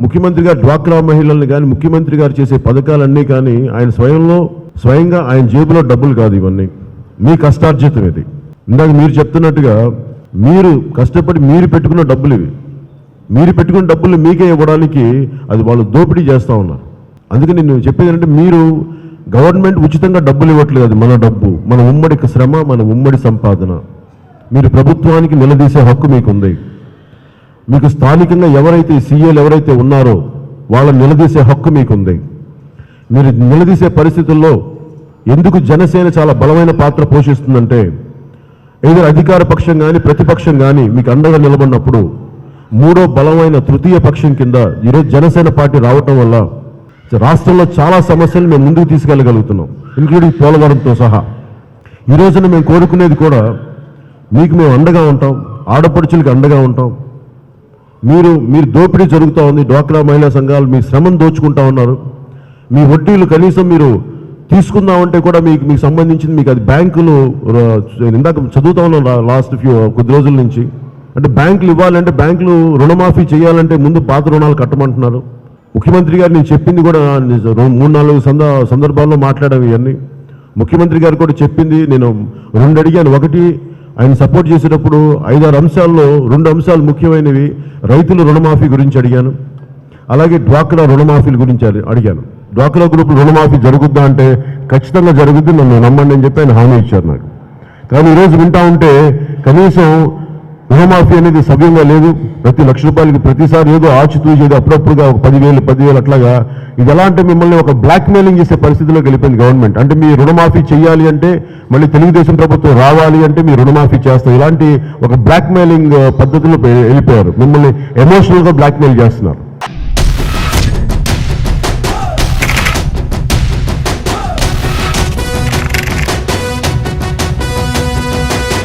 ముఖ్యమంత్రి గారు డ్వాక్రా మహిళల్ని కానీ ముఖ్యమంత్రి గారు చేసే పథకాలన్నీ కానీ ఆయన స్వయంగా ఆయన జేబులో డబ్బులు కాదు, ఇవన్నీ మీ కష్టార్జితం. ఇది ఇందాక మీరు చెప్తున్నట్టుగా మీరు కష్టపడి మీరు పెట్టుకున్న డబ్బులు ఇవి. మీరు పెట్టుకున్న డబ్బులు మీకే ఇవ్వడానికి అది వాళ్ళు దోపిడీ చేస్తూ ఉన్నారు. అందుకని నేను చెప్పేది ఏంటంటే, మీరు గవర్నమెంట్ ఉచితంగా డబ్బులు ఇవ్వట్లేదు, అది మన డబ్బు, మన ఉమ్మడి శ్రమ, మన ఉమ్మడి సంపాదన. మీరు ప్రభుత్వానికి నిలదీసే హక్కు మీకుంది. మీకు స్థానికంగా ఎవరైతే సీఏలు ఎవరైతే ఉన్నారో వాళ్ళని నిలదీసే హక్కు మీకుంది. మీరు నిలదీసే పరిస్థితుల్లో ఎందుకు జనసేన చాలా బలమైన పాత్ర పోషిస్తుందంటే, ఏదో అధికార పక్షం కానీ ప్రతిపక్షం కానీ మీకు అండగా నిలబడినప్పుడు మూడో బలమైన తృతీయ పక్షం కింద ఈరోజు జనసేన పార్టీ రావటం వల్ల రాష్ట్రంలో చాలా సమస్యలు మేము ముందుకు తీసుకెళ్ళగలుగుతున్నాం, ఇంక్లూడింగ్ పోలవరంతో సహా. ఈ రోజున మేము కోరుకునేది కూడా మీకు మేము అండగా ఉంటాం, ఆడపడుచులకి అండగా ఉంటాం. మీరు దోపిడీ జరుగుతూ ఉంది, డ్వాక్రా మహిళా సంఘాలు మీ శ్రమను దోచుకుంటా ఉన్నారు. మీ వడ్డీలు కనీసం మీరు తీసుకుందామంటే కూడా మీకు సంబంధించింది మీకు అది బ్యాంకులు ఇందాక చదువుతా ఉన్నాం లాస్ట్ కొద్ది రోజుల నుంచి. అంటే బ్యాంకులు ఇవ్వాలంటే, బ్యాంకులు రుణమాఫీ చేయాలంటే ముందు పాత రుణాలు కట్టమంటున్నారు. ముఖ్యమంత్రి గారు నేను చెప్పింది కూడా 3-4 సందర్భాల్లో మాట్లాడాము ఇవన్నీ. ముఖ్యమంత్రి గారు కూడా చెప్పింది నేను 2 అడిగాను. ఒకటి, ఆయన సపోర్ట్ చేసేటప్పుడు 5-6 అంశాల్లో 2 అంశాలు ముఖ్యమైనవి. రైతుల రుణమాఫీ గురించి అడిగాను, అలాగే డ్వాక్రా రుణమాఫీల గురించి అడిగాను. డ్వాక్రా గ్రూపులు రుణమాఫీ జరుగుద్దా అంటే ఖచ్చితంగా జరుగుద్ది, నన్ను నమ్మండి అని చెప్పి ఆయన హామీ ఇచ్చారు నాకు. కానీ ఈరోజు వింటా ఉంటే కనీసం రుణమాఫీ అనేది సవ్యంగా లేదు. ప్రతి ₹1,00,000కి ప్రతిసారి ఏదో ఆచితూచి ఏదో అప్పుడప్పుడుగా ఒక 10,000 అట్లాగా. ఇది ఎలా అంటే మిమ్మల్ని ఒక బ్లాక్మెయిలింగ్ చేసే పరిస్థితిలోకి వెళ్ళిపోయింది గవర్నమెంట్. అంటే మీ రుణమాఫీ చేయాలి అంటే, మళ్ళీ తెలుగుదేశం ప్రభుత్వం రావాలి అంటే మీ రుణమాఫీ చేస్తాం, ఇలాంటి ఒక బ్లాక్మెయిలింగ్ పద్ధతిలో వెళ్ళిపోయారు. మిమ్మల్ని ఎమోషనల్గా బ్లాక్మెయిల్ చేస్తున్నారు.